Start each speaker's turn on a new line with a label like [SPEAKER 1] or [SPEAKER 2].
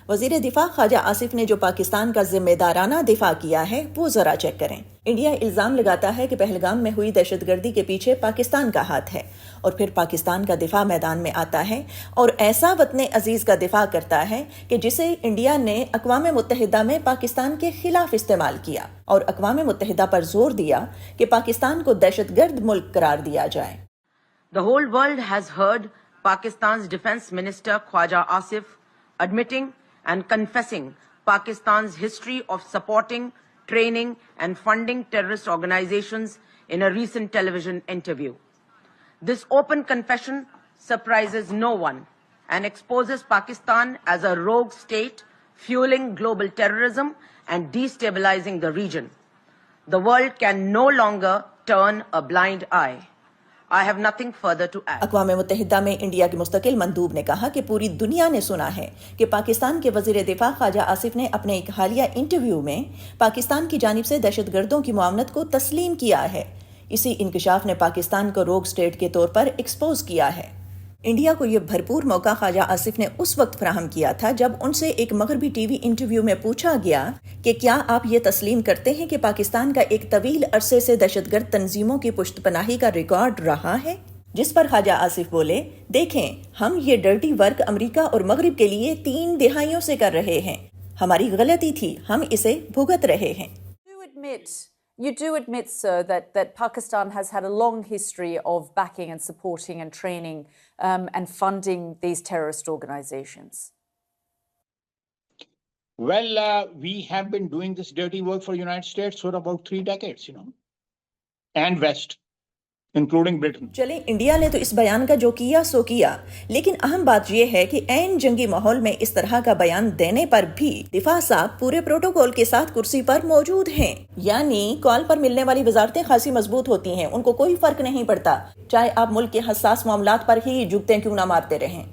[SPEAKER 1] وزیر دفاع خواجہ آصف نے جو پاکستان کا ذمہ دارانہ دفاع کیا ہے وہ ذرا چیک کریں۔ انڈیا الزام لگاتا ہے کہ پہلگام میں ہوئی دہشت گردی کے پیچھے پاکستان کا ہاتھ ہے، اور پھر پاکستان کا دفاع میدان میں آتا ہے اور ایسا وطن عزیز کا دفاع کرتا ہے کہ جسے انڈیا نے اقوام متحدہ میں پاکستان کے خلاف استعمال کیا اور اقوام متحدہ پر زور دیا کہ پاکستان کو دہشت گرد ملک قرار دیا جائے۔
[SPEAKER 2] The whole world has heard Pakistan's Defense Minister Khwaja Asif admitting and confessing Pakistan's history of supporting, training and funding terrorist organizations in a recent television interview. This open confession surprises no one and exposes Pakistan as a rogue state fueling global terrorism and destabilizing the region. The world can no longer turn a blind eye. I have nothing further to add.
[SPEAKER 1] اقوام متحدہ میں India کے مستقل مندوب نے کہا کہ پوری دنیا نے سنا ہے کہ پاکستان کے وزیر دفاع خواجہ آصف نے اپنے ایک حالیہ انٹرویو میں پاکستان کی جانب سے دہشت گردوں کی معاونت کو تسلیم کیا ہے۔ اسی انکشاف نے پاکستان کو روگ سٹیٹ کے طور پر ایکسپوز کیا ہے۔ انڈیا کو یہ بھرپور موقع خواجہ آصف نے اس وقت فراہم کیا تھا جب ان سے ایک مغربی ٹی وی انٹرویو میں پوچھا گیا کہ کیا آپ یہ تسلیم کرتے ہیں کہ پاکستان کا ایک طویل عرصے سے دہشت گرد تنظیموں کی پشت پناہی کا ریکارڈ رہا ہے؟ جس پر خواجہ آصف بولے، دیکھیں ہم یہ ڈرٹی ورک امریکہ اور مغرب کے لیے 3 دہائیوں سے کر رہے ہیں، ہماری غلطی تھی، ہم اسے بھگت رہے ہیں۔
[SPEAKER 3] You do admit, sir, that Pakistan has had a long history of backing and supporting and training and funding these terrorist organizations.
[SPEAKER 4] Well, we have been doing this dirty work for the United States for about 3 decades, and West, including Britain.
[SPEAKER 1] چلیں India نے تو اس بیان کا جو کیا سو کیا، لیکن اہم بات یہ ہے کہ عین جنگی ماحول میں اس طرح کا بیان دینے پر بھی دفاع صاحب پورے پروٹوکول کے ساتھ کرسی پر موجود ہیں، یعنی کال پر ملنے والی وزارتیں خاصی مضبوط ہوتی ہیں، ان کو کوئی فرق نہیں پڑتا چاہے آپ ملک کے حساس معاملات پر ہی جگتیں کیوں نہ مارتے رہیں۔